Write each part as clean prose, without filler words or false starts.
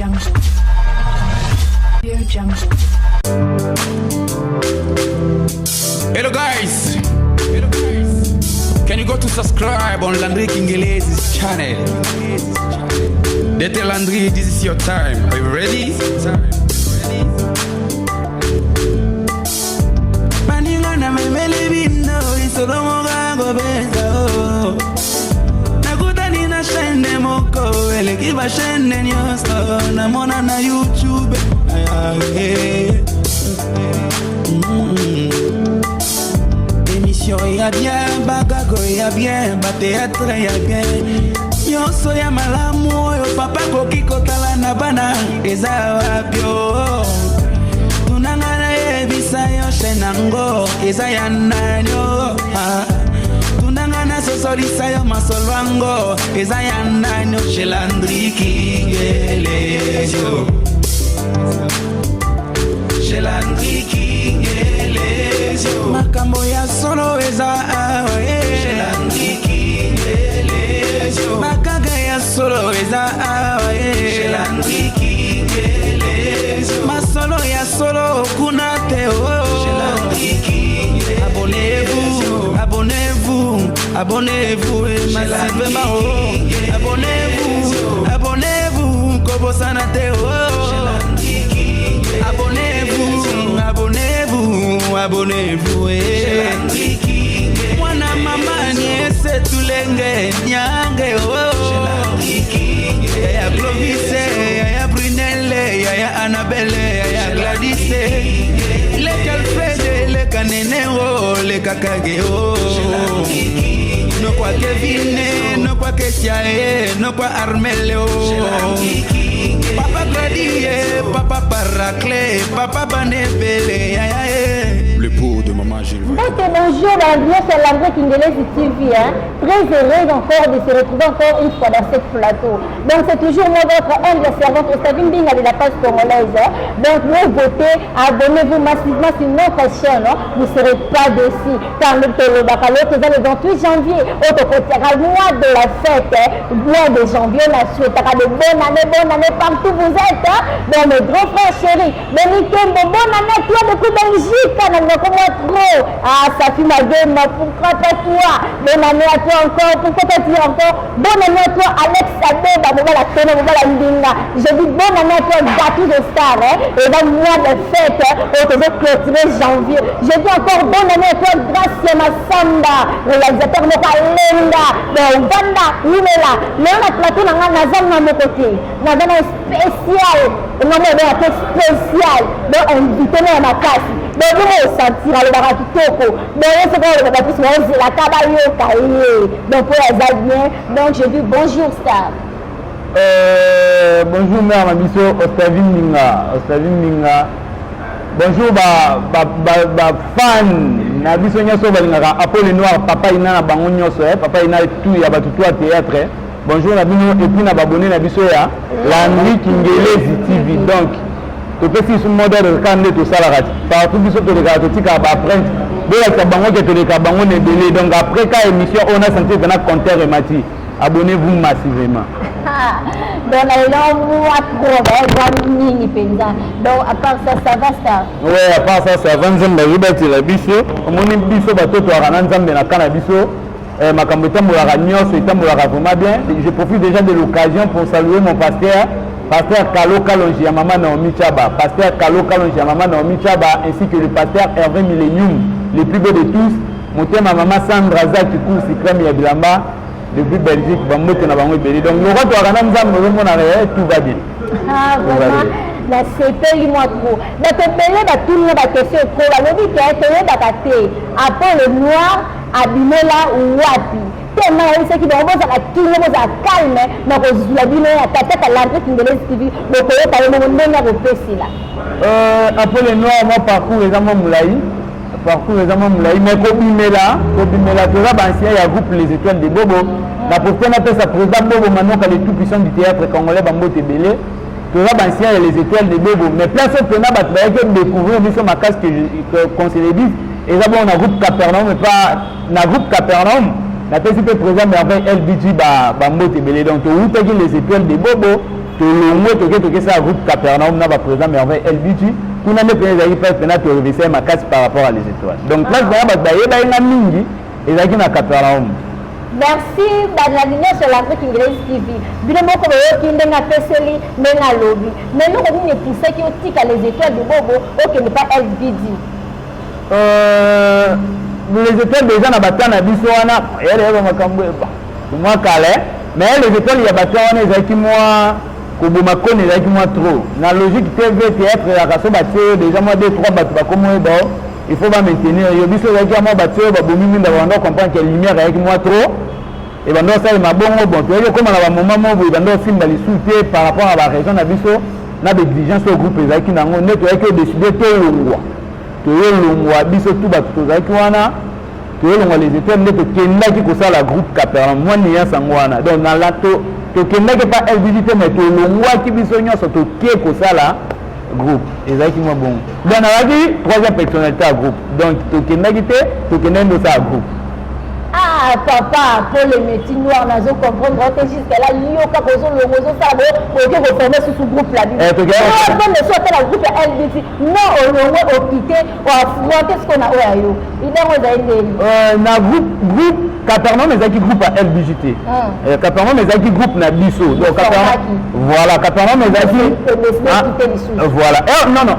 Hello guys. Can you go to subscribe on Landry Kingelez's channel? Dete Landry, this is your time. Are you ready? Maningana memele bindo isolomo gango benzo. Nakuta nina shende moko ele kiba shende nyoso na mona na YouTube. Émission ya bien, bagago ya bien, ba théâtre ya bien. Nyonso ya malamu oyo papa koki kotala na bana eza wapyo. Tunangana yebisa yo shenango eza ya nanyo. Tunangana sosolisa yo masolwango eza ya nanyo chez Landry Kingelezyo. Chez Landry Kingelezyo. Makambo ya solo eza awa chez Landry Kingelezyo. Makaga ya solo eza awa chez Landry Kingelezyo. Masolo ya solo kuna teo chez Landry Kingelezyo. Abonnez-vous, abonnez-vous, abonnez-vous massivement. Abonnez-vous, abonnez-vous, Kobosana teo chez Landry Kingelezyo. Abonnez-vous, abonnez-vous, abonnez-vous. Mwana mama niese tulenge nyange ya Clovis, ya Brunelle, ya Annabelle, ya Gladys, le Calfred, le Kaneneo, le Kakage, no kwa Kevin, no kwa Kesiae, no kwa Armelio. Papa Gladie, papa Paraclé, papa Banebele, le pot de maman Gilles. Bonjour, bienvenue sur Landry Kingelez's TV. Très heureuse encore de se retrouver encore une fois dans cette plateau. Donc c'est toujours moi votre humble servante Ostavine Binga de la page congolaise. Donc vous votez, abonnez-vous massivement sur notre chaîne. Vous ne serez pas déçus. Car le Télébakalo, c'est le 28 janvier. Au mois de la fête, mois de janvier, on a souhaité de bonne année partout vous êtes. Donc mes grands frères chéris, bonne année à toi depuis Belgique. Gros, ça fait ma gueule, pourquoi pas toi? Bonne année à toi encore, pourquoi pas toi encore? Bonne année à toi, Alex Adeba, la tonne, la ndinga. Je dis bonne année à toi, Gatou de Star, et dans le mois de fête, on te veut clôturer janvier. Je dis encore bonne année à toi, Gracia Massamba, réalisateur local Lenda, donc Vanda, Nimela. Mais on a plateau dans la zone de mon côté, dans un spécial, non mais un spécial, donc invité à ma place. Donc vous sentir le barat toko. Donc c'est quand le barat plus la cabayo cahier. Donc pour les Albiens, donc je dis bonjour Star. Bonjour mère Mamiso Ostavine Minga. Bonjour fan na biso nyoso balingaka Apollo Noir papa ina na bango nyoso papa ina tout ya batutu à théâtre. Bonjour na bino et puis na abonné na biso ya Landry Kingelez's TV. Donc to pesi su modèle quand tout ça la partout biso to les gâteaux ka ba print de la bango que to les bango ne belé. Donc après ka émission on a senti venir compter et mati. Abonnez-vous massivement. Donc là on va trop ni penza. Donc à part ça va ça. Ouais, à part ça va nzamba yibati la biso. Omoni biso bato to arana nzambe na kana biso. Makambo tambolaka nyonso etambolaka vraiment bien. Je profite déjà de l'occasion pour saluer mon pasteur Kalo Kalonji ya Maman Naomi Chaba, pasteur Kalo Kalonji ya Maman Naomi Chaba, ainsi que le pasteur Hervé Millennium, le plus beau de tous, mon thème à Maman Sandra Zakikou Sikrem Yabilamba, depuis Belgique, Bambote na Bango Beli. Donc nous rentrons tout va bien. Ah vraiment, la CP moi trop. La CP là tout le monde a question trop. La vie qui a été d'attaquer après le noir abîmé là ou wapi. Tellement c'est qui donc ça tout le monde a calme na ko la bino ya tata Landry Kingelez's TV donc ko ta mo ndonga ko pesi là après le noir moi parcours vraiment moulai mais ko bimela to la ancien ya groupe les étoiles de Bobo la prochaine appelle sa président Bobo maintenant qu'elle est tout puissant du théâtre congolais Bambote Belé to la ancien les étoiles de Bobo mais place au pena ba que découvrir mission ma casque que conseiller dit et là on a groupe Capernaum mais pas na groupe Capernaum. La PCP présente merveille LBG Bambote Belé. Donc, tu as les étoiles de Bobo, tolongwe toke ça groupe Capernaum na ba président Merveille LBG kuna ne pena zaki place pena to revisser ma casse par rapport à les étoiles donc place ba ba yeba nga mingi ezaki na Capernaum. Merci Badladina sur l'Afrique Inglaise TV. Bino moko boyo kinde nga peseli menga lobby. Mais nous on ne pousse qui otika les étoiles de Bobo OK ne pas LBG. Les étoiles déjà na batana biso wana yele makambo ba. Moi calé mais les étoiles il y a batana ezaki moi koboma kone ezaki moi trop. Na logique TV théâtre la kaso batie déjà moi 2-3 batu ba comme ba il faut pas maintenir yo biso ezaki moi batie ba bomi minda ba comprendre que lumière ezaki moi trop. Et ben ça il m'a bon tu vois comme à un moment où il va film les souter par rapport à la région na biso na d'exigence au groupe ezaki nango net que décider to longwa biso tout ba tout ezaki wana to longwa les étoiles net kenda ki ko ça la groupe Capernaum moi ni ya sangwana donc na lato to kenda ke pas LBD mais to longwa ki biso nyoso to ke ko ça la groupe ezaki moi bon donc na waki troisième personnalité à groupe donc to kenda ki te to kenda ndo ça groupe. Ah papa, pour les métiers noirs, on a comprendre que jusqu'à là, il y a quelque chose de nouveau, ça va, pour que vous formez sous groupe là. On va sortir la groupe LBC. Non, on va quitter, on va voir qu'est-ce qu'on a eu. Il y a un groupe Capernaum, mais il y a un groupe à LBJT. Capernaum, mais il y a un groupe na biso. Donc voilà, Capernaum, mais il y a un voilà. Non,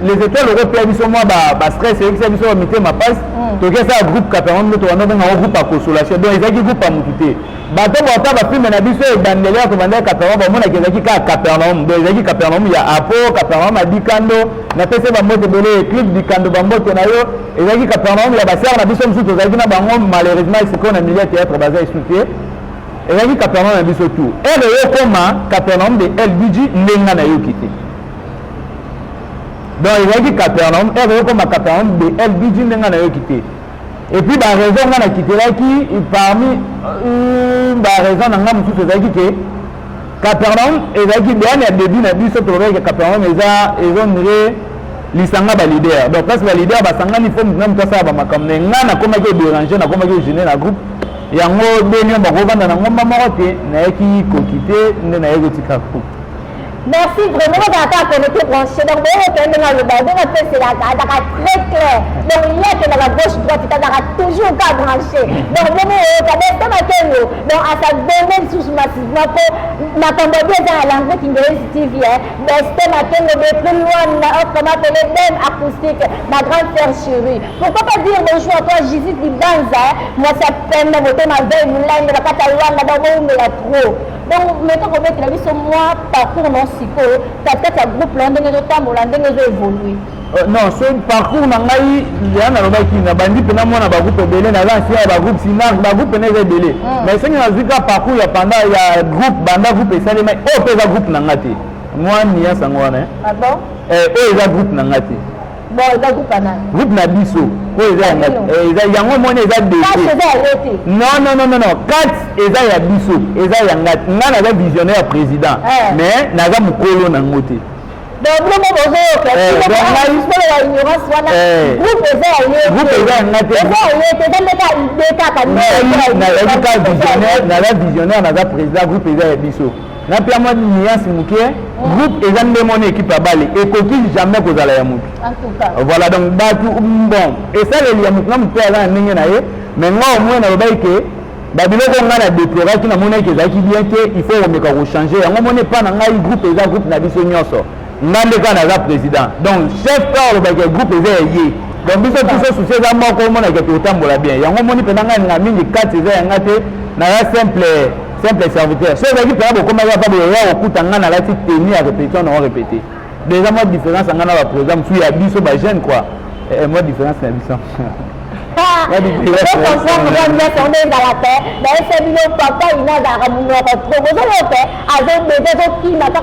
les étoiles européennes sont moi stress, c'est que ça mettre ma passe. Donc ça groupe Capernaum, nous avons un groupe à consolation. Donc il y a un groupe à m'occuper. Bateau bota ba film na biso e bandelea ko bandela Capernaum ba mona kezaki ka Capernaum. Donc il y a Capernaum il y a Apo, Capernaum a Dikando, na pese ba moto belé clip Dikando ba moto na yo. Il y a Capernaum il y a ba sœur na biso msuto zaki na bango malheureusement c'est qu'on a milieu théâtre basé expliqué. Il y a Capernaum na biso tout. Et le comment Capernaum de LBG ndenga na yo kité. Donc il y a Capernaum et le comment Capernaum de LBG ndenga na yo kité. Et puis la raison on a quitté là qui parmi la raison on a mususu ezaki ke Capernaum ezaki bien à début na biso trouver que Capernaum ezonire lisanga ba leader donc parce que ba leader ba sanga ni forme na mutasa ba makamne ngana koma ke déranger na koma ke gêner na groupe yango benyo ba ko vanda na ngomba morote na yaki ko quitter nde na yego tika ko. Merci vraiment d'avoir connecté branché. Donc, vous avez le bâton, c'est très clair. Donc, il y a que dans la gauche droite, il y a toujours qu'à brancher. Donc, vous avez donc, à sa domaine sous massivement pour ma cambodie dans la langue qui est TV. Mais c'est ma plus loin, comment appeler même acoustique, ma grande sœur chérie. Pourquoi pas dire bonjour à toi, Jésus Libanza. Moi, ça peine de voter ma veille, moulin, de la Catalogne, d'abord, mais la trop. Donc, mettons qu'on met la vie sur moi, parcours non psycho, peut-être un groupe là, on a évolué. Non, ce parcours, il y a un groupe qui n'a pas dit que un groupe belé, un groupe sinar, un groupe n'est belé. Mais si on a vu qu'un parcours, il y a pendant, il y a un groupe, banda groupe et ça, mais oh, c'est un groupe nangati. Moi, il y a un sangouane. Ah bon? Et un groupe nangati. Bon, il y a un groupe nangati. Groupe nabiso. Il y a un groupe nangati. Non. 4 eza ya biso eza ya ngati nga naza visionnaire président mais naza mukolo na ngote donc le mot bozo la ignorance wana groupe eza ya ngati naza visionnaire naza président groupe eza ya biso na pia moi nuance muke groupe eza nde mon équipe à bale ekoki jamais kozala ya mutu en tout cas voilà donc batu bon et ça le ya mutu na mutu ala ndenge na ye mais nga au moins na baike babiloko nga na déploré ki na mona ke ezaki bien ke il faut remeka ko changer yango mona pas na ngai groupe eza groupe na biso nyonso nga ndeka na za président donc chef ka le baike groupe eza ye donc biso biso souci eza moko mona ke totambola bien yango moni pena nga na mingi 4 eza yanga te na ya simple serviteur so ezaki pena bokoma ya pas ya okuta nga na lati tenir à répétition na répéter déjà moi différence nga na ba programme su ya biso ba jeune quoi moi différence na biso on est dans la terre, mais c'est le papa, il a dans la moulin, avec des autres qui n'ont pas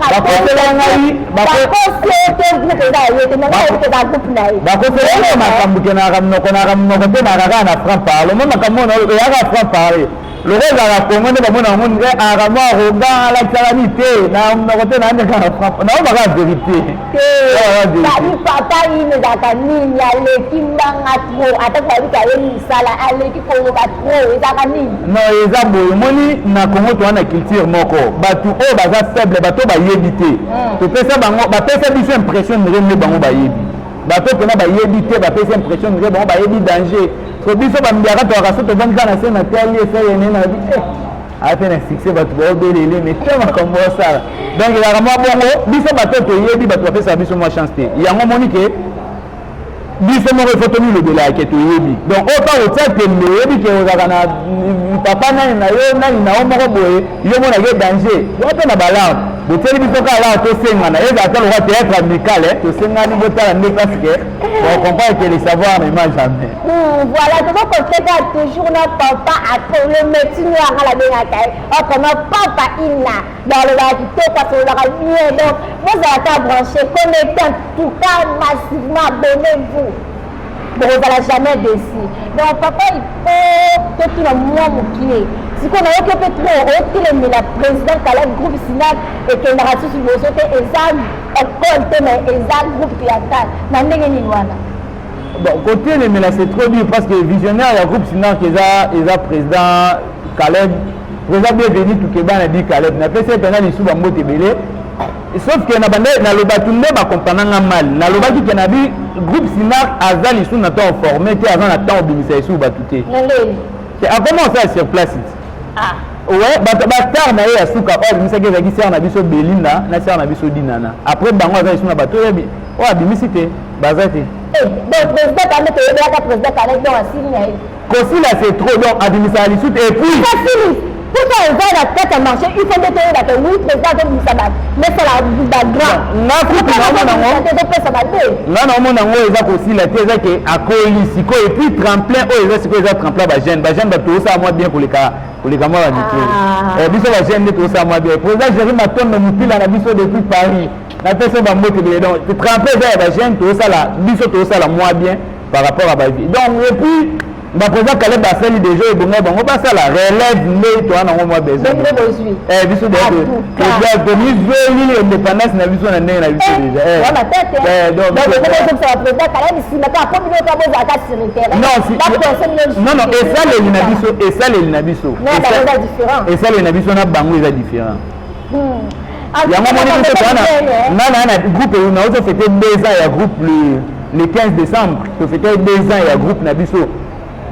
le rôle à la Congo de mon monde arama arrogant la calamité na côté na ndeka frappe na ba la vérité papa il ne daka nini ale kimbanga trop atakali ka yeli sala ale ki ko ba trop ezaka nini non ezabo moni na Congo to na culture moko batu o baza faible bato ba yebité to pesa bango ba pesa biso impression ngene bango ba yebi bato pena ba yebité ba pesa impression ngene bango ba yebi danger so biso ba mbiaka to akaso to vanga na sena tali esa yene na bi a fait un succès bato ba obelele mais tellement comme ça donc il y a vraiment bongo biso bato to yebi bato pesa biso mo chance te yango moni ke biso mo photo ni le de la ke to yebi donc autant au tête le yebi ke ozaka na papa na yo na o moko boye yo mona ke danger yo pe na balance boteli biso ka la to senga na eza ka le roi théâtre amical to senga ni botala ne parce que on comprend que les savoirs ne mangent jamais voilà tout le côté toujours na papa après le métier à la bien akai comme papa ina dans le la qui parce que la bien donc vous allez brancher connecté en tout cas massivement abonnez-vous vous n'allez jamais déçu donc papa il faut que tout le monde qui si qu'on a occupé trop mais la présidente Caleb groupe Sinac et que la race sur le côté exam école mais exam groupe qui attaque na ndenge ni wana bon côté mais là c'est trop bien parce que visionnaire il y a groupe Sinac qui est président Caleb président bienvenu tout Québec a dit Caleb na pesa pendant les sous bango tebele sauf que na bande na lobatunde ba comprendre mal na lobaki que na bi groupe Sinac azali sous na temps formé que avant na temps obimisa sous batuté a comment ça sur place ouais star na ya suka or misake za kisera na biso Belinda na sera na biso Dinana après bango azali sous na bato yebi o abimisité bazate donc président quand tu es là président quand donc assigné Kosila c'est trop donc administration et puis pourquoi on va la tête à marcher il faut déterminer la oui président de Musabat mais c'est la grande na kutu na mona ngo eza Kosila te eza ke akoli siko et puis tremplin o eza siko eza tremplin ba jeune ba to ça moi bien koleka moi la dit biso ba jeune to ça moi bien président Jérémy Matonde mupila na biso depuis Paris na pesa ba mbote bele donc tremplin eza ba jeune to ça la biso to ça la moi bien par rapport à ba vie donc et puis ba président Caleb Baseli déjà bongo bongo ba ça la relève mais toi na moi besoin biso de mise l'indépendance na biso na ndenge na biso déjà voilà tête donc ça président Caleb si na pas pour ka boza ka sur non et ça les na biso et ça les na biso na bango est différent yango moni biso na groupe na auto fêter 2 ans ya groupe le 15 décembre to fêter 2 ans ya groupe na biso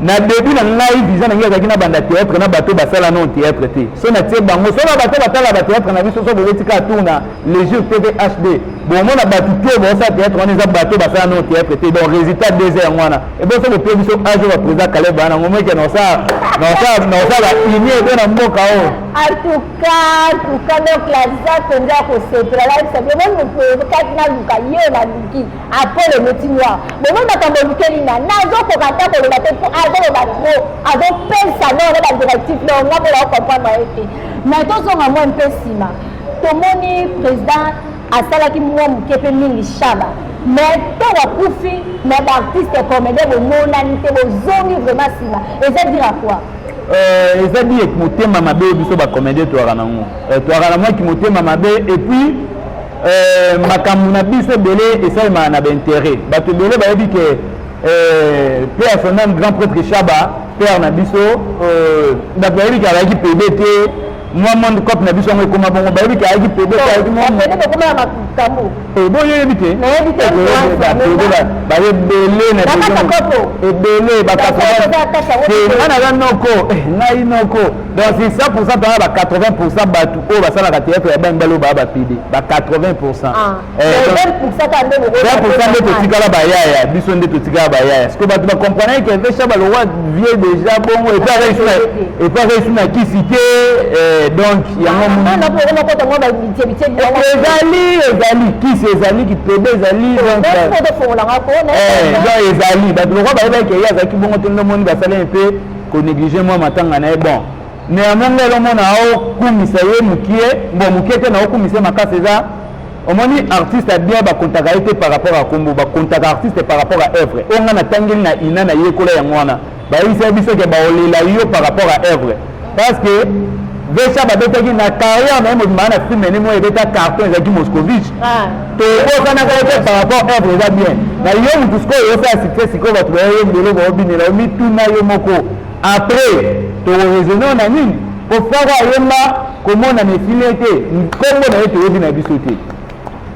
na début na live vision na ngeza kina banda théâtre na bato basala non théâtre te so na tie bango so na bato batala ba théâtre na biso so boletika tourna les jours TV HD bon mona bato te bo sa théâtre on eza bato basala non théâtre te donc résultat 2 heures wana et bon so le premier biso ajo ba président Caleb bana ngomé ke no sa la ini de na mboka o en tout cas donc la ça tendra ko se travail simplement nous peut na luka yo na luki après le métier noir bon on attend le week-end na zo ko kata ko la tête avec ça non la directive là on va pas comprendre mais tout ça moi un peu sima tout moni président asala ki moi mukepe mingi shaba mais to wa kufi mais l'artiste comédien au monanité au zone vraiment sima et ça dire à quoi eza dit que motema mabe biso ba comédien to arana ngo to arana moi ki motema mabe et puis makambu na biso belé et ça ma na intérêt bato belé ba yebi que père son nom grand prêtre Chaba père na biso d'après lui qui a qui PDT moi monde cop na biso ngo koma bongo ba lui qui a qui PDT avec moi PDT koma makambo bon yo éviter ba belé na belé ba 80 ana noko na inoko donc c'est 100% par ba 80% batu o ba sala ka théâtre ya bangalo ba PD ba 80% 20% quand même 20% de totikala ba yaya biso nde totikala ba yaya parce que batu ba comprendre que Vecha ba le roi vient déjà bon et pas réussi na qui citer donc il y a ezali qui c'est ezali qui pede ezali donc ezali ba le roi ba yaya que ya zaki bongo tendo moni ba sala un peu ko négliger moi matanga na bon néanmoins le mona o kumisa ye mukie bon mukie te na o kumisa makasa eza omoni artiste a bien ba contacter par rapport à kombo ba contacter artiste par rapport à œuvre on a tangeli na ina na yekola ya mwana ba isa biso ke ba olela yo par rapport à œuvre parce que Vecha babetaki na carrière même na film ne mo ebeta carton ezaki Moscovitch to ko kana ka par rapport à œuvre bien na yo mutu sko yo fa cité siko ba tuwa yo mbelo ba obinela mi tuna yo moko après to raisonner na nini pour faire yemba comment na mefilete kombo na yote obina bisote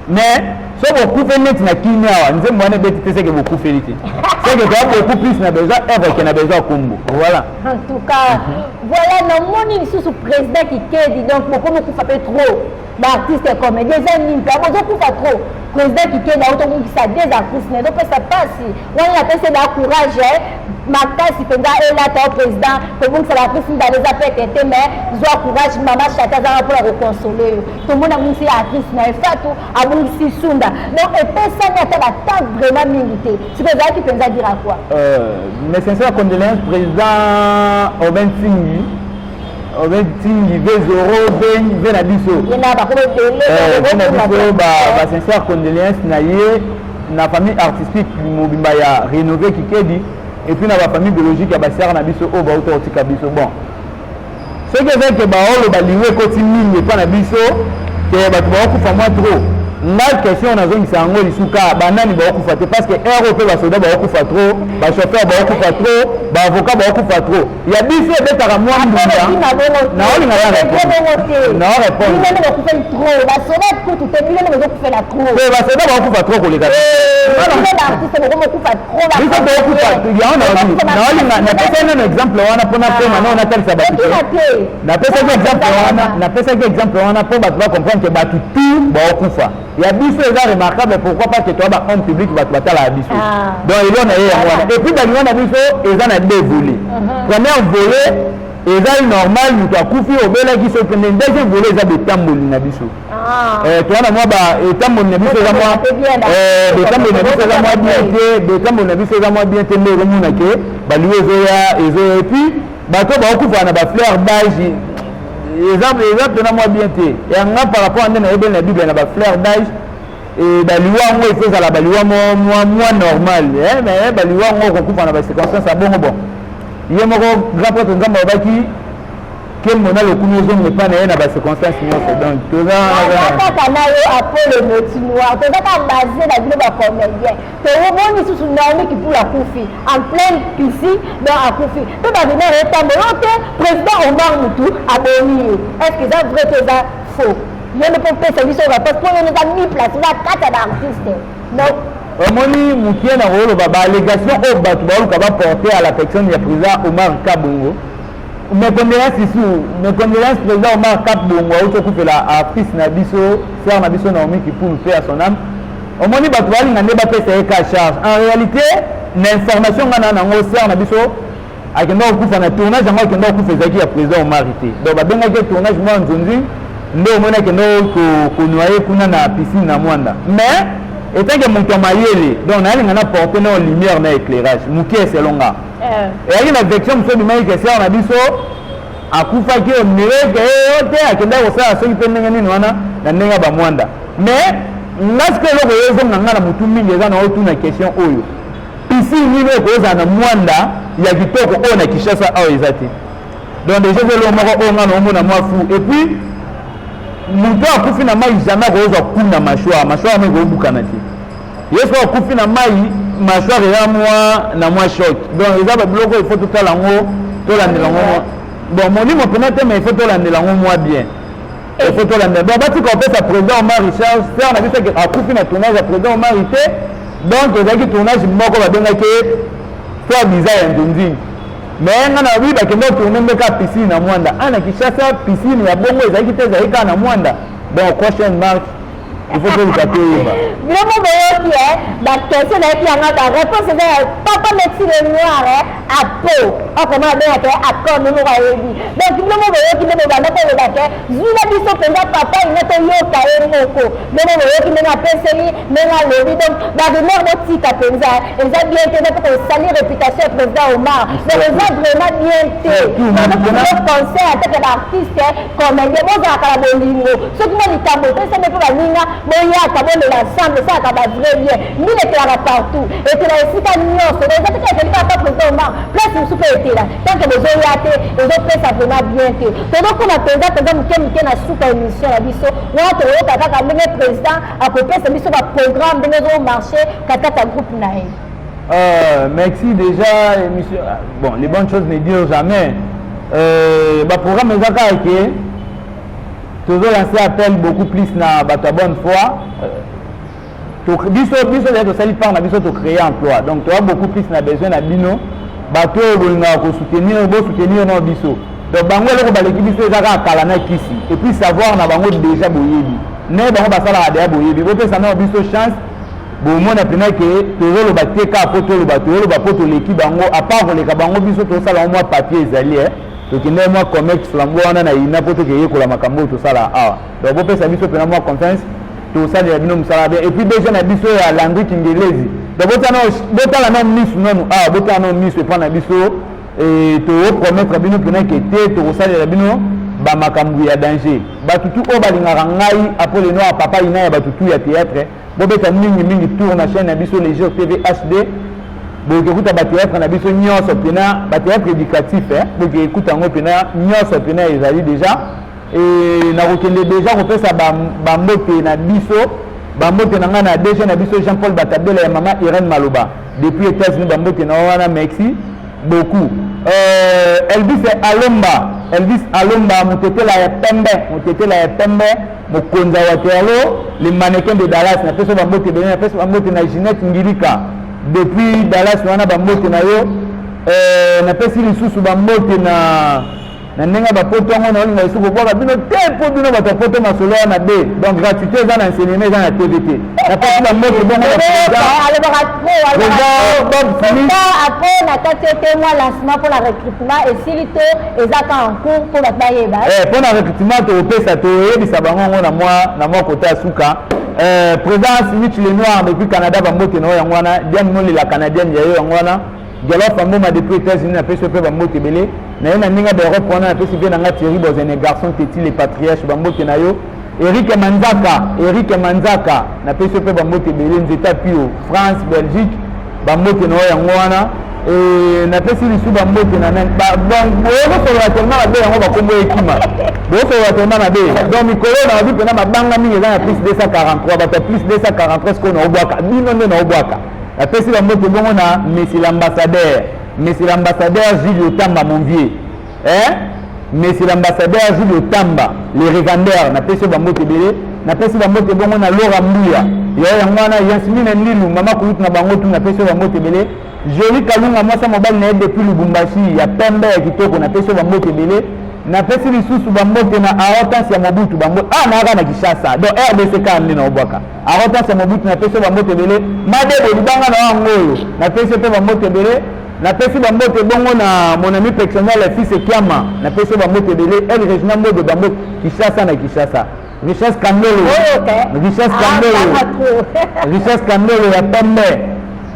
mais so beaucoup fait net na kinya nze mwana beti tese ke beaucoup félité c'est que tu as beaucoup plus na besoin œuvre que na besoin combo voilà en tout cas voilà na moni sous président qui dit donc beaucoup fait trop d'artistes et comédiens amis pas beaucoup trop président qui dit autant que ça des artistes donc ça passe on a passé la courage makasi penga elata président pour que ça la prise dans les appels était mais zo courage maman chata za pour la reconsoler tout le monde a musi artiste na efatu abungi sunda donc et personne n'a pas tant vraiment milité c'est que ça qui pensa dire à quoi mes sincères condoléances président Obentingi Vezoro Ben Abisso il n'a pas comme ba sincères condoléances na ye na famille artistique Mobimba ya rénové Kikedi et puis na la famille biologique ya basar na biso o ba auto biso bon ce que c'est que ba olo ba liwe koti mingi pa na biso que ba ba ku fa moi trop la question na zongi sango lisuka banani ba ku fa te parce que ROP ba soda ba ku fa trop ba chauffeur ba ku fa trop ba avocat ba ku fa trop ya biso betaka moi ndunda na oli na ya na répondre ni ba ku fa trop ba soda ku tu te ni ba ku fa la trop ba soda ba ku fa trop ko le gars l'artiste ne ku fa trop ba ku fa ya na oli na pesa un exemple wana pona pema na on appelle ça ba na pesa que exemple wana po ba comprendre que ba tout ba ku fa ya biso est remarquable pourquoi pas que toi ba homme public va batala ya biso donc il y en a et puis ba na biso eza na deux volets premier volet eza normal mutu akufi obelaki so pende deuxième volet eza betamboli na biso toana mwa ba etamboli na biso eza mwa betamboli na biso eza mwa bien te betamboli na biso eza mwa bien te nde ezomona ke baliwe ezoya et puis bato baokufa na bafleur d'âge exemple na moi bien te et nga par rapport à na ebel na bible na ba fleur d'âge et baliwa ngo il faut ça la baliwa moi normal mais baliwa ngo ko kufa na ba circonstance bon yemo ko grand prêtre ngamba baki que mon a le kunyozo me pas na ba circonstance nyonso donc toza na yo Apollo Motinoa toza ka basé na bino ba comédien to woni susu na qui pour la kufi en pleine piscine dans a kufi to ba venir retambe ote président Omar Mutu aboni est-ce que ça vrai que ça faux il ne peut pas service au rapport pour nous a mis place la carte d'artiste non omoni mukie na rolo ba allégation au batu ba ka ba porter à la personne du président Omar Kabongo mes condoléances président Omar Kabongo auto ku la artiste na biso sœur na biso Naomi qui pour faire son âme omoni batu ba ngande ba pesa ka charge en réalité l'information ngana na ngo sœur na biso akenda ku fa na tournage ngo akenda ku fezaki ya président Omar ité donc ba benga ke tournage mo nzunzi ndo omona akenda ko noyer kuna na piscine na mwanda mais et tant que mon camayele donc on a porté nos lumière na éclairage mukie selonga et il y a une vection monsieur du maïs que c'est on a dit so akufa ki on nire que yote akenda ko sa so kipende ngani wana na nenga ba mwanda mais ngaske loko yezo ngana mutu mingi za na otu na question oyo piscine ni ko za na mwanda ya kitoko ona Kishasa au ezati donc déjà le moko o ngana omona mwafu et puis mutu akufi na mai jamais koza kuna mashwa mengo bukana ti yeso akufi na mai mashwa ya mwa na mwa choc donc eza ba bloko il faut tout la ngo to la ndelango bon moni mo penate mais il faut to la ndelango moi bien il faut to la ndelango bati ko pesa président Omar Richard faire na biso ke akufi na tournage ya président Omar ité donc ezaki tournage moko ba benga ke toi bizarre ya ndunzi mais ngana wi ba kendo tourner mbeka piscine na mwanda ana Kishasa piscine ya bongo ezaki te zaika na mwanda donc question mark il faut que vous tapez bien mon qui est la question est qui a la réponse est papa médecine noir à peau on comment bien que accord nous va dit donc bien mon qui me va na ko ba ke zula biso penga papa il na to yo ka e moko bien mon qui me na penseli me na levi donc ba de mer de tika penza ils a bien été pour salir réputation président Omar mais ils ont vraiment bien été donc le concert avec l'artiste comme les mots à la bolingo ce qui m'a dit tambo c'est ne pas ninga moya kabone l'ensemble ça ka ba vrai bien ni le clara partout et que la sika nyonso les autres qui étaient pas président Omar place soupe là tant que besoin y a été ils ont fait ça vraiment bien que donc on a président qui na sous émission la biso on to kaka comme président à côté ça biso ba programme de nos marché kata groupe naï merci déjà émission bon les bonnes choses ne durent jamais ba programme ezaka que toujours lancer appel beaucoup plus na ba bonne foi biso d'ailleurs ça lui parle na biso to créer emploi donc tu as beaucoup plus na besoin na bino bato bolinga ko soutenir na biso donc bango loko baleki biso ezaka kala na kisi et puis savoir na bango déjà boyebi ne bango basala ada boyebi bote ça na biso chance bo mona pena que toujours le bateka poto le bato le bapoto leki bango à part le ka bango biso to sala moi papier ezali donc il moi commerce flambo wana na ina poto ke yekola makambo to sala donc bo pesa biso pena moi confiance tout ça de bino musala bien et puis déjà na biso ya langue kingelezi donc botala na miss non botala na miss pa na biso et to promettre bino pena ke te to ça de bino ba makambu ya danger batutu o balingaka ngai après le noir papa ina ya batutu ya théâtre bo beta mingi tour na chaîne na biso les jours TV HD bo ke kuta ba théâtre na biso nyonso pena ba théâtre éducatif bo ke kuta ngo pena nyonso pena ezali déjà et na rokende déjà ko pesa ba mbote na biso ba mbote na nga na déjà na biso Jean-Paul Batabela ya mama Irène Maloba depuis États-Unis ba mbote na wana merci beaucoup Elvis Alomba mutetela ya pembe mokonza wa Terlo les mannequins de Dallas na peso ba mbote bena peso ba mbote na Ginette Ngilika depuis Dallas wana ba mbote na yo na pesi lisusu ba mbote na nenga ba poto ngo na olinga isuko kwa bino te po bino ba poto masolo na be donc gratuité za na enseignement za na TVT na pesi ba mbote bongo après na kati moi lancement pour la recrutement et silito ezaka en cours pour la bayeba pour la recrutement to pesa to yebisa bango ngo na moi côté asuka président Mitch le noir depuis Canada ba mbote na yango wana bien moli la canadienne ya yango wana Galo Famboma depuis États-Unis a fait ce peu Bambo Tebele. Mais il y a un d'Europe on a fait ce bien dans Thierry dans un garçon Téti les patriarches Bambo Tenayo. Eric Manzaka n'a fait ce peu Bambo Tebele. Nous étions Pio, France, Belgique, Bambo Tenayo Yangwana. Et n'a fait ce sous Bambo Tenayo. Bon, on va tellement la baie, on va combo Ekima. Bon, on va tellement la baie. Donc, Nicolas, on a vu que ma banga il y a plus de 243, plus de 243 ce qu'on a au Boaka. Nous, on est au Boaka. Après, si on a monsieur l'ambassadeur Gilles Tamba, mon vieux. Monsieur l'ambassadeur Gilles Tamba, les revendeurs, n'a pas ce bambo tébélé, n'a pas ce bambo tébélé, on a Laura Mbouya. Il y a un Yasmine Nilou, maman Koulout Nabango, n'a pas ce bambo tébélé. Joli Kalunga, moi, ça m'a balné depuis le Bumbashi, il y a Pembe qui toque, on a fait ce bambo tébélé. Na pesi lisusu bambote na arrogance ya Mobutu bambote na kana Kinshasa donc RDC ka amena obwaka arrogance ya Mobutu na pesi bambote belé madebo libanga na wangoyo na pesi pe bambote belé na pesi bambote bongo na mon ami personnel fils Kiama na pesi bambote belé El Regina Mode bambote Kinshasa na Kinshasa Richesse Kandelo ya Pembe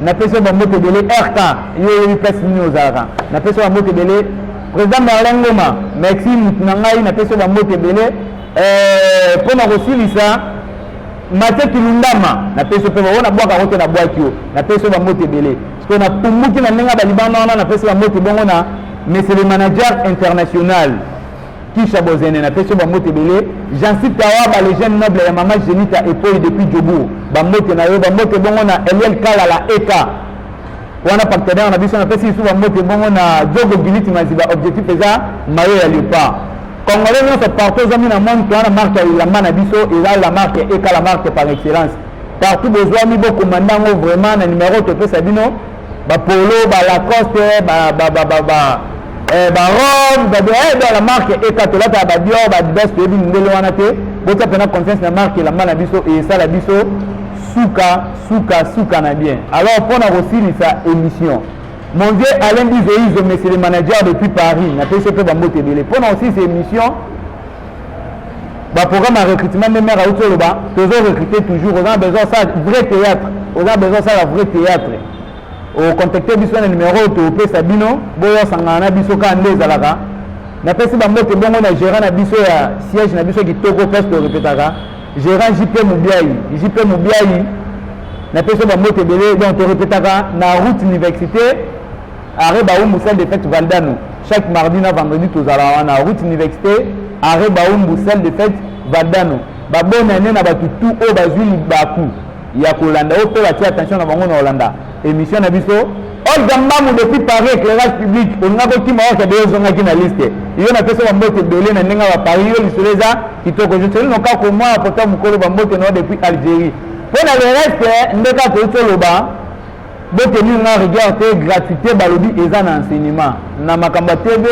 na pesi bambote belé RK yo pesi ni ozara na pesi bambote belé président Marlène Ngoma merci mutunangai na peso ba mbote belé pona kosilisa Mathieu Kilundama na peso pe bona bwaka kote na bwakio na peso ba mbote belé parce que na pumuki na nenga ba libana na peso ba mbote bongo na monsieur le manager international Kisha Bozene na peso ba mbote belé Jean-Sip Tawa ba les jeunes nobles ya mama Jenita Epoy depuis Djobour ba mbote na yo ba mbote bongo na Eliel Kala la Eka wana partenaire na biso na pesi sous ba moto bongo na Jogo Giliti maziba objectif eza mayo ya lepa congolais non se partout zami na monde qui a la marque la mana biso et la marque et la marque par excellence partout besoin mi beaucoup mandango vraiment na numéro to pesa bino ba polo ba Lacoste ba Rome ba la marque et katolata ba Dior ba best baby ndelo wana te bota pena confiance na marque la mana biso et ça la biso Souka na bien. Alors pour la sa émission. Mon Dieu, Alain Bizoïse, monsieur le manager depuis Paris, n'a pas fait de mot télé. Pour aussi cette émission, le programme de recrutement de maire à Outoloba, toujours recruter toujours. On a besoin de ça, vrai théâtre. On a besoin de ça, vrai théâtre. Au contacter biso le numéro de Sabino, Boyo Sangana biso Kande Zalaga. N'a pas fait de mot télé, on a géré na biso ya siège na biso qui toko poste répétara. Gérant JP Moubiaï, na peso ba moto belé donc to répétaka na route université arrêt Baoumou salle de fête Valdano chaque mardi na vendredi tozala na route université arrêt Baoumou salle de fête Valdano babona nena batu tout o bazuli baku ya kolanda o pe batia attention na bango na Hollanda émission na biso Olga Mamou depuis Paris éclairage public on a beaucoup ma ka de zonga ki na liste iyo na pesa ba mbote belé na ninga ba Paris yo lisoleza kitoko je teli no ka ko moi apota mukolo ba mbote no depuis Algérie pour le reste ndeka to toloba bote ni na regarder gratuité balobi eza na enseignement na makamba TV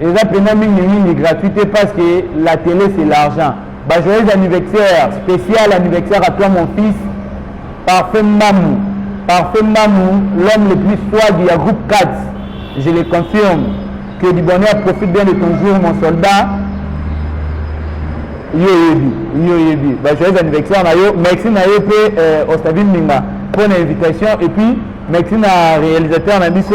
eza pena mingi gratuité parce que la télé c'est l'argent ba joyeux anniversaire spécial anniversaire à toi mon fils Parfait Mamou, l'homme le plus swag du groupe 4. Je le confirme. Que du bonheur profite bien de ton jour, mon soldat. Yo. Bah, joyeux anniversaire, merci Nayo pe Ostavin Minga pour l'invitation. Et puis, merci à réalisateur Nabiso.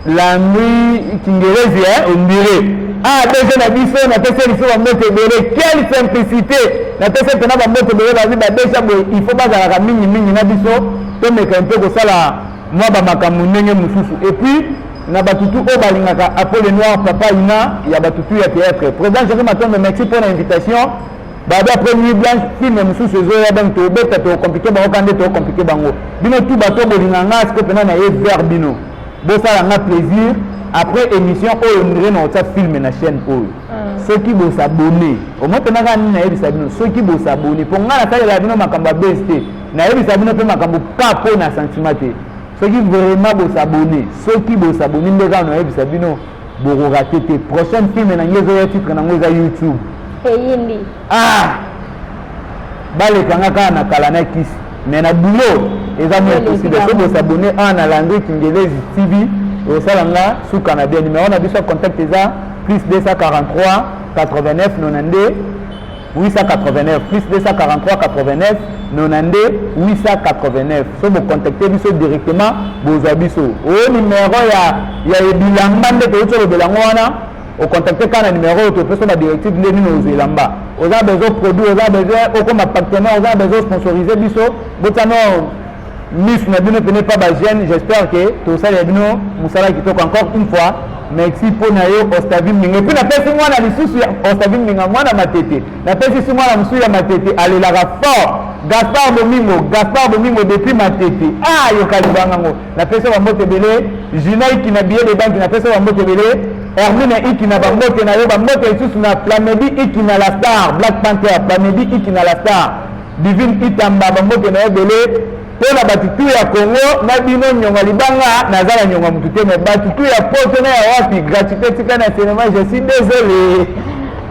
La nuit Kingerezi, on dirait. Ah, déjà Nabiso, n'a pas fait l'histoire en mode télé. Quelle simplicité! N'a pas fait en mode télé, déjà, il faut pas avoir la mini Nabiso. To me un peu ça là moi ba makamundenge mususu et puis na batutu o balingaka Apollo Noir papa ina ya batutu ya théâtre président Jérôme Matombe merci pour l'invitation baba premier blanche film mususu zo ya donc to beta to compliqué ba okande to compliqué bango bino tout bato bolinganga ce que pena na ye vers bino bo ça nga plaisir après émission o ndire na ota film na chaîne o ceux qui vont s'abonner au moins pena ngani na yebisa bino ceux qui vont s'abonner pour nga na sala bino makamba BST na yebisa bino pe makambo papo na sentiment te ceux qui vraiment vont s'abonner ceux qui vont s'abonner ndeka na yebisa bino bo rater te prochaine film na ngezo ya titre na ngoza YouTube eyindi bale kanga kana na kala na kisi mais na boulot eza moins possible ceux qui vont s'abonner en Landry Kingelezi TV au salanga sous canadien numéro na biso contact eza plus 243 89 92 889 plus 243 89 92 889 so vous contactez biso directement bozwa biso au numéro ya bilamba nde to belango wana au contacter kana numéro to peso ba directive ndeni no zelamba oza besoin produit oza besoin okoma partenaire oza besoin sponsoriser biso botano Miss Nabino n'est pas jeune, j'espère que tout ça est bien. Moussala qui toque encore une fois. Merci pour nayo Ostavin Minga. Puis na pesi moi na lisusu Ostavin Minga moi na matete. Na pesi moi na musu ya matete. Allez la fort. Gaspard Domingo depuis matete. Ah yo kalibanga ngo. Na pesi wa mbote belé. Jinai qui na billet de banque na pesi wa mbote belé. Hermine iki na bambote na yo bambote lisusu na Plamedi iki na la star. Black Panther Plamedi iki na la star. Divine Itamba bambote na yo belé. Pour la batutu ya Congo na bino nyonga libanga nazala nyonga mutute mais batutu ya poto na ya wapi gratuité tika na cinéma je suis désolé.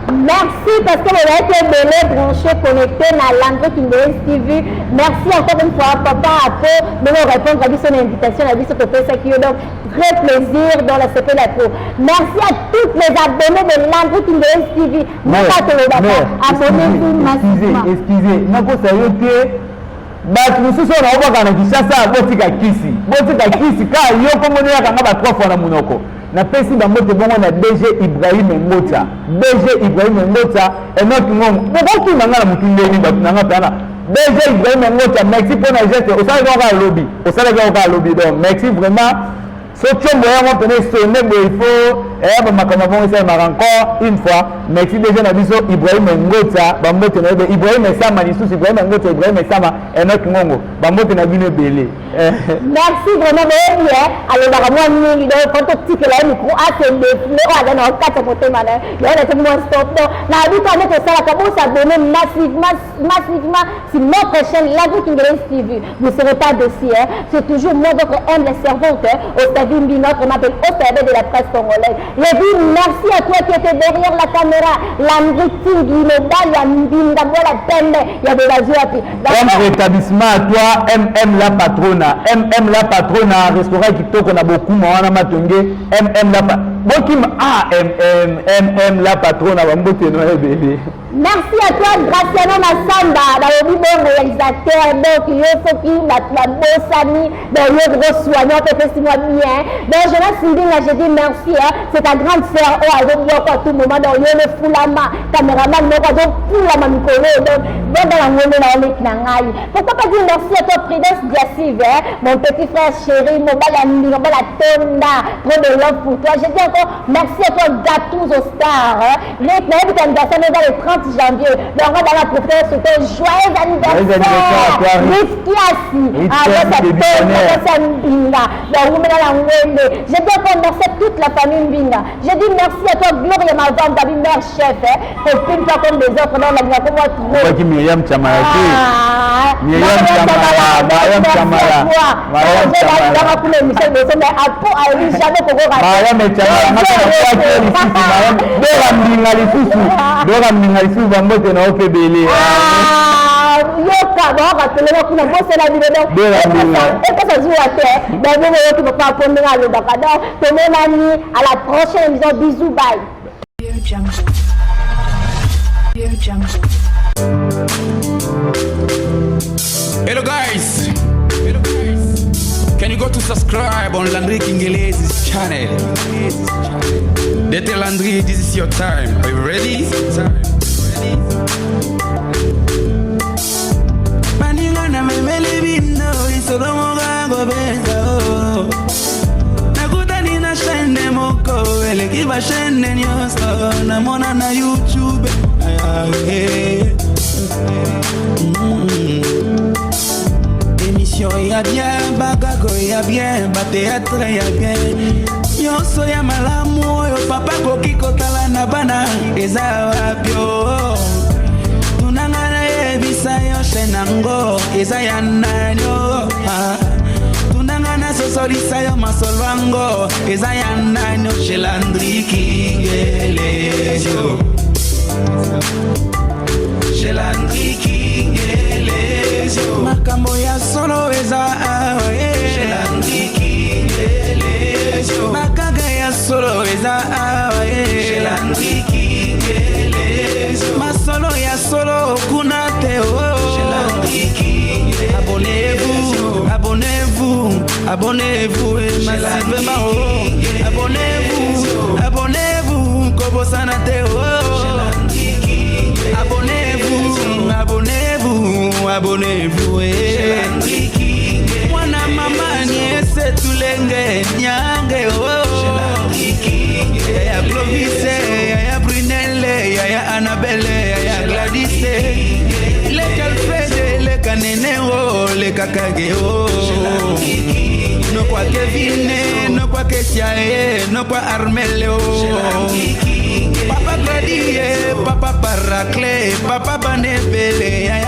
Merci parce que vous avez été belé, branché, connecté à Landry Kingelezi TV. Merci encore une fois, papa, à peu de nous répondre à son invitation, à ce que ça qui est donc très plaisir dans la CP la pro. Merci à tous les abonnés de Landry Kingelezi TV. Abonnez-vous massivement. Excusez, non pour ça batu mususu na obaka na Kinshasa botika kisi ka yo kongo ne yakanga ba 3 fois na munoko na pesi ba mbote bongo na DG Ibrahim Ngota enot ngongo bokoki mangala mutundeni batu nanga pana DG Ibrahim Ngota merci pour la geste osala ga lobby donc merci vraiment so chombo yango pene sonné il faut makambo bongo ça m'a encore une fois merci déjà na biso Ibrahim Ngota bambote na Ibrahim Sama lisusu Ibrahim Ngota Ibrahim Sama enok ngongo bambote na bino belé merci vraiment bien alors la moi ni do quand tu que la micro atende le ala na kata pote mana ya na tout moi stop na bi ka mettre ça la comme s'abonner massivement sur notre chaîne Landry Kingelezi TV vous serez pas dessus c'est toujours moi votre humble servante notre m'appelle Ostavé de la presse congolaise. Je dis merci à toi qui étais derrière la caméra. Landry Kingelezi, la télé, il y a de la joie. Bon rétablissement à toi, MM la patrona, restaurant qui toque, on a beaucoup, on a matongé, MM la patrona, MM la patrona, on va me bébé. Merci à toi, Graciano Massamba, dans le bon réalisateur. Donc, il faut qu'il la bosse amie, dans le gros soignant, peut-être si moi bien. Donc, Jonas Sinding, j'ai dit merci. C'est ta grande sœur. Oh, elle veut à tout moment, dans le fou la main, caméraman, donc, pour la main, donc, dans la main, pourquoi pas dire merci à toi, Prudence Diassive, mon petit frère chéri, mon balami, mon balatonda, trop de love pour toi. Je dis encore merci à toi, Gatous au Star. Réclame ton anniversaire dans le 30 janvier. Donc, on va dans la professeur souhaiter joyeux anniversaire. Ritkiasi. Avec sa tête, avec sa mbinga. Donc, vous mettez la mwende. Je dis encore merci à toute la famille mbinga. Je dis merci à toi, Gloria Malvan, ta mère chef. Copine, pas comme les autres. Non, la vie, comme moi, trop. Myriam Chamala. Myriam Chamala. Myriam Chamala. Myriam à la prochaine émission. Bisous, bye. Hello guys. Can you go to subscribe on Landry Kingele's channel? Dete Landry, this is your time. Are you ready? Maningana memele bino isolomo gango benzo. Nakutani na shende moko eleki ba shende nyoso na mona na YouTube. Émission ya bien, bagago ya bien, ba théâtre ya bien. Nyonso ya malamu oyo papa koki kotala na bana eza wapyo. Tunangana yebisa yo shenango eza ya nanyo. Tunangana sosolisa yo masolwango eza ya nanyo chez Landry Kingele's. Chez Landry Kingele's. Makambo ya solo eza awe. Chez Landry Kingele's. Makaga ya solo eza awe. Chez Landry Kingele's. Masolo ya solo kuna teo. Chez Landry Kingele's. Abonnez-vous, abonnez-vous, abonnez-vous et massivement. Abonnez-vous, abonnez-vous, Kobosana teo. Abonnez-vous, abonnez-vous, abonnez-vous. Mwana mama niese tulenge nyange Yaya Clovis, Yaya Brunelle, Yaya Annabelle, Yaya Gladys, Leka Alfred, Leka Neneo, Leka Kageo. No kwa Kevin, no kwa Kesiae, no kwa Armelio. Papa Gladie, Papa Paracle, Papa Banebele.